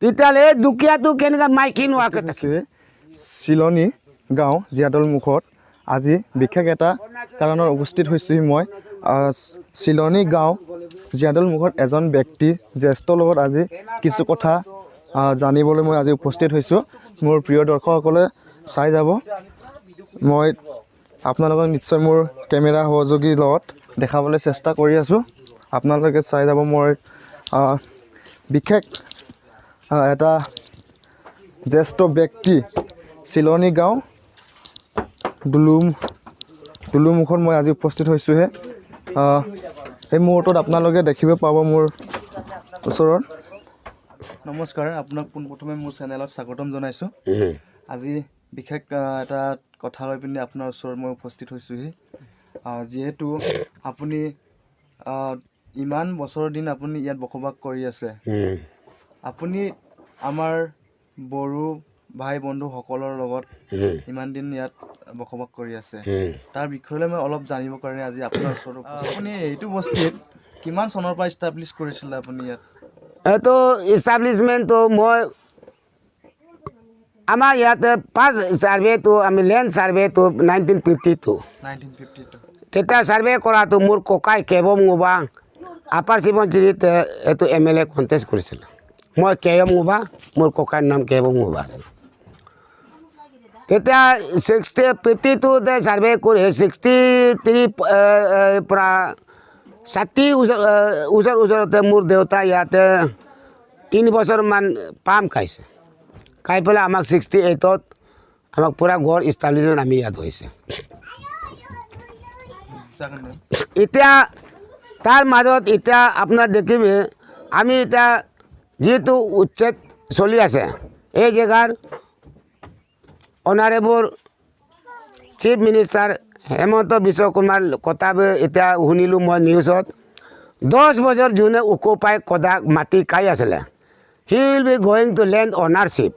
তেতিয়াহ'লে দুখীয়াটো কেনেকৈ মাইকী নোহোৱাকৈ থাকিছে চিলনি গাঁও জীয়াদৌল মুখত আজি বিশেষ এটা কাৰণত উপস্থিত হৈছোঁ মই চিলনি গাঁও জীয়াদৌল মুখত এজন ব্যক্তি জ্যেষ্ঠৰ লগত আজি কিছু কথা জানিবলৈ মই আজি উপস্থিত হৈছোঁ মোৰ প্ৰিয় দৰ্শকসকলে চাই যাব মই আপোনালোকক নিশ্চয় মোৰ কেমেৰা সহযোগীৰ লগত দেখাবলৈ চেষ্টা কৰি আছোঁ আপোনালোকে চাই যাব মই বিশেষ এটা জ্যেষ্ঠ ব্যক্তি চিলনি গাঁও দুলুমুখত মই আজি উপস্থিত হৈছোঁহে এই মুহূৰ্তত আপোনালোকে দেখিব পাব মোৰ ওচৰত নমস্কাৰ আপোনাক পোনপ্ৰথমে মোৰ চেনেলত স্বাগতম জনাইছোঁ আজি বিশেষ এটা কথা লৈ পিনি আপোনাৰ ওচৰত মই উপস্থিত হৈছোঁহি যিহেতু আপুনি ইমান বছৰৰ দিন আপুনি ইয়াত বসবাস কৰি আছে আপুনি আমাৰ বড়ো ভাই বন্ধুসকলৰ লগত ইমান দিন ইয়াত বসবাস কৰি আছে তাৰ বিষয়লৈ মই অলপ জানিবৰ কাৰণে আজি আপোনাৰ ওচৰত আপুনি এইটো বস্তিত কিমান চনৰ পৰা ইষ্টাব্লিছ কৰিছিলে আপুনি ইয়াত এইটো ইষ্টাব্লিছমেণ্টটো মই আমাৰ ইয়াতে ফাৰ্ষ্ট ছাৰ্ভেটো আমি লেণ্ড ছাৰ্ভেটো 1952 তেতিয়া ছাৰ্ভে কৰাটো মোৰ ককাই কেবম গোবা আপাৰ শিৱনচিৰিত এইটো MLA কণ্টেষ্ট কৰিছিল মই কেবম গোবা মোৰ ককাৰ নাম কেবম গোবা তেতিয়া 52তে ছাৰ্ভে কৰি 63 পৰা 60 ওচৰতে মোৰ দেউতা ইয়াতে 3 বছৰমান পাম খাইছে খাই পেলাই আমাক 68ত আমাক পূৰা ঘৰ ইষ্টাব্লিছমেণ্ট আমি ইয়াত হৈছে এতিয়া তাৰ মাজত এতিয়া আপোনাৰ দেখিবে আমি এতিয়া যিহেতু উচ্ছেদ চলি আছে এই জেগাৰ অনাৰেবল চিফ মিনিষ্টাৰ হেমন্ত বিশ্ব কুমাৰ কথা এতিয়া শুনিলোঁ মই নিউজত 10 বছৰ যোনে অকুপাই কদা মাটি খাই আছিলে he will be going to land ownership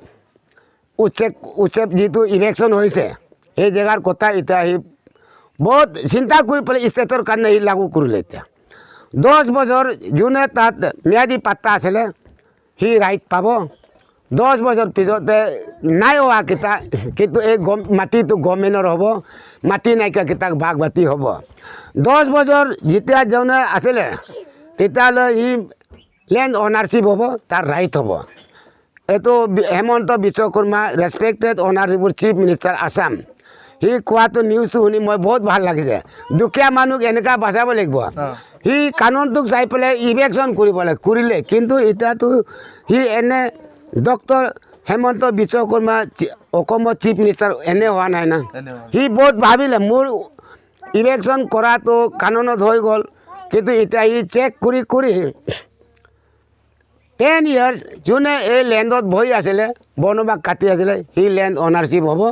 উচ্ছেদ যিটো ইলেকশ্যন হৈছে এই জেগাৰ কথা এতিয়া সি বহুত চিন্তা কৰি পেলাই ষ্টেটৰ কাৰণে সি লাগু কৰিলে এতিয়া 10 বছৰ যোনে তাত ম্যাদী পাত্তা আছিলে সি ৰাইট পাব 10 বছৰ পিছতে নাই হোৱা কেইটা কিন্তু এই মাটিটো গভৰ্ণমেণ্টৰ হ'ব মাটি নাইকিয়া কেইটাক ভাগ ভাতি হ'ব 10 বছৰ যেতিয়া যোনে আছিলে তেতিয়াহ'লে ই লেণ্ড অনাৰশ্বিপ হ'ব তাৰ ৰাইট হ'ব এইটো Himanta Biswa Sarma respected honourable chief minister Assam সি কোৱাটো নিউজটো শুনি মই বহুত ভাল লাগিছে দুখীয়া মানুহক এনেকুৱা বাচাব লাগিব সি কানুনটোক চাই পেলাই ইলেকশ্যন কৰিব লাগে কৰিলে কিন্তু এতিয়াতো সি এনে ডক্টৰ হেমন্ত বিশ্ব শৰ্মা অসমৰ চিফ মিনিষ্টাৰ এনে হোৱা নাই না সি বহুত ভাবিলে মোৰ ইলেকশ্যন কৰাটো কানুনত হৈ গ'ল কিন্তু এতিয়া সি চেক কৰি 10 years যোনে এই লেণ্ডত বহি আছিলে বনবাস কাটি আছিলে সি লেণ্ড অনাৰশ্বিপ হ'ব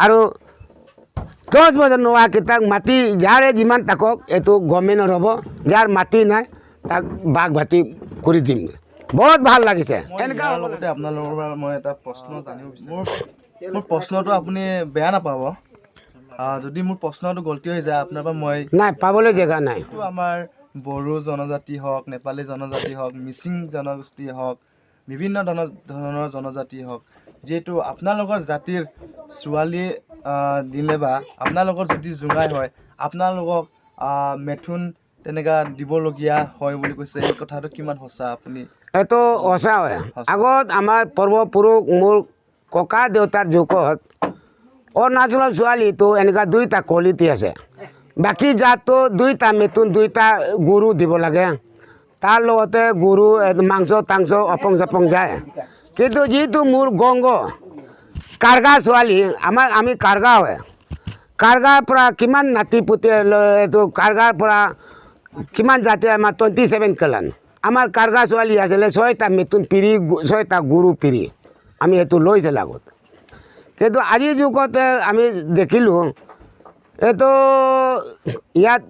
আৰু 10 বছৰ নোহোৱা কেইটাক মাটি যাৰে যিমান থাকক এইটো গভৰ্ণমেণ্টৰ হ'ব যাৰ মাটি নাই তাক ভাগ ভাতি কৰি দিম বহুত ভাল লাগিছে এনেকুৱা লগতে আপোনালোকৰ পৰা মই এটা প্ৰশ্ন জানিব বিচাৰোঁ মোৰ প্ৰশ্নটো আপুনি বেয়া নাপাব যদি মোৰ প্ৰশ্নটো গলতি হৈ যায় আপোনাৰ পৰা মই নাই পাবলৈ জেগা নাই আমাৰ বড়ো জনজাতি হওক নেপালী জনজাতি হওক মিচিং জনগোষ্ঠী হওক বিভিন্ন ধৰণৰ জনজাতি হওক যিহেতু আপোনালোকৰ জাতিৰ ছোৱালী দিলে বা আপোনালোকৰ যদি জোঙাই হয় আপোনালোকক মেথুন তেনেকুৱা দিবলগীয়া হয় বুলি কৈছে এই কথাটো কিমান সঁচা আপুনি এইটো সঁচা হয় আগত আমাৰ পূৰ্বপুৰুষ মোৰ ককা দেউতাৰ যুগত অৰুণাচলৰ ছোৱালীটো এনেকুৱা 2টা কোৱালিটি আছে বাকী জাতটো 2টা মেথুন 2টা গৰু দিব লাগে তাৰ লগতে গৰু মাংস টাংস অপং চাপং যায় কিন্তু যিটো মোৰ গংগ কাৰ্গা ছোৱালী আমি কাৰ্গা হয় কাৰ্গাৰ পৰা কিমান নাতি পুতি এইটো কাৰ্গাৰ পৰা কিমান জাতি আমাৰ 27 কেলান আমাৰ কাৰ্গা ছোৱালী আছিলে 6টা মেথুন পিৰি 6টা গৰু পিৰি আমি এইটো লৈছিল আগত কিন্তু আজিৰ যুগতে আমি দেখিলোঁ এইটো ইয়াত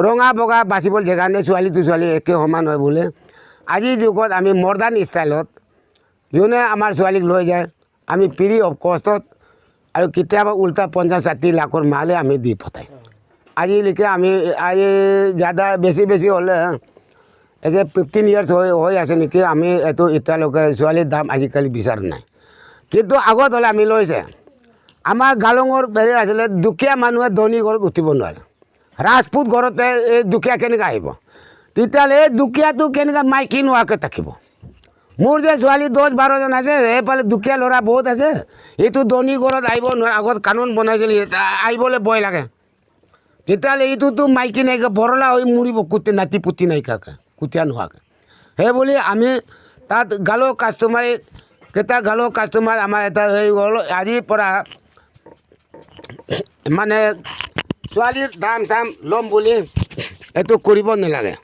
ৰঙা বগা বাচিবলৈ জেগা নাই ছোৱালীটো ছোৱালী একে সমান হয় বোলে আজিৰ যুগত আমি মডাৰ্ণ ষ্টাইলত যোনে আমাৰ ছোৱালীক লৈ যায় আমি ফ্ৰী অফ কষ্টত আৰু কেতিয়াবা উল্টা 50-60 লাখৰ মালে আমি দি পঠাই আজিলৈকে আমি আজি জাদা বেছি হ'লে এই যে 15 ইয়াৰ্ছ হৈ আছে নেকি আমি এইটো এতিয়ালৈকে ছোৱালীৰ দাম আজিকালি বিচাৰ নাই কিন্তু আগত হ'লে আমি লৈছে আমাৰ গালঙৰ হেৰি আছিলে দুখীয়া মানুহে ধনী ঘৰত উঠিব নোৱাৰে ৰাজপুত ঘৰতে এই দুখীয়া কেনেকৈ আহিব তেতিয়াহ'লে এই দুখীয়াটো কেনেকৈ মাইকী নোহোৱাকৈ থাকিব মোৰ যে ছোৱালী 10-12জন আছে এইফালে দুখীয়া ল'ৰা বহুত আছে এইটো ধনী ঘৰত আহিব নোৱাৰে আগত কানুন বনাইছিল আহিবলৈ ভয় লাগে তেতিয়াহ'লে এইটোতো মাইকী নাইকা বৰলা হৈ মৰিব কুটি নাতি পুতি নাইকাকৈ কুটীয়া নোহোৱাকৈ সেই বুলি আমি তাত গালো কাষ্টমাৰে কেইটা গালো কাষ্টমাৰ আমাৰ এটা হৈ গ'ল আজিৰ পৰা মানে ছোৱালীৰ দাম চাম ল'ম বুলি এইটো কৰিব নালাগে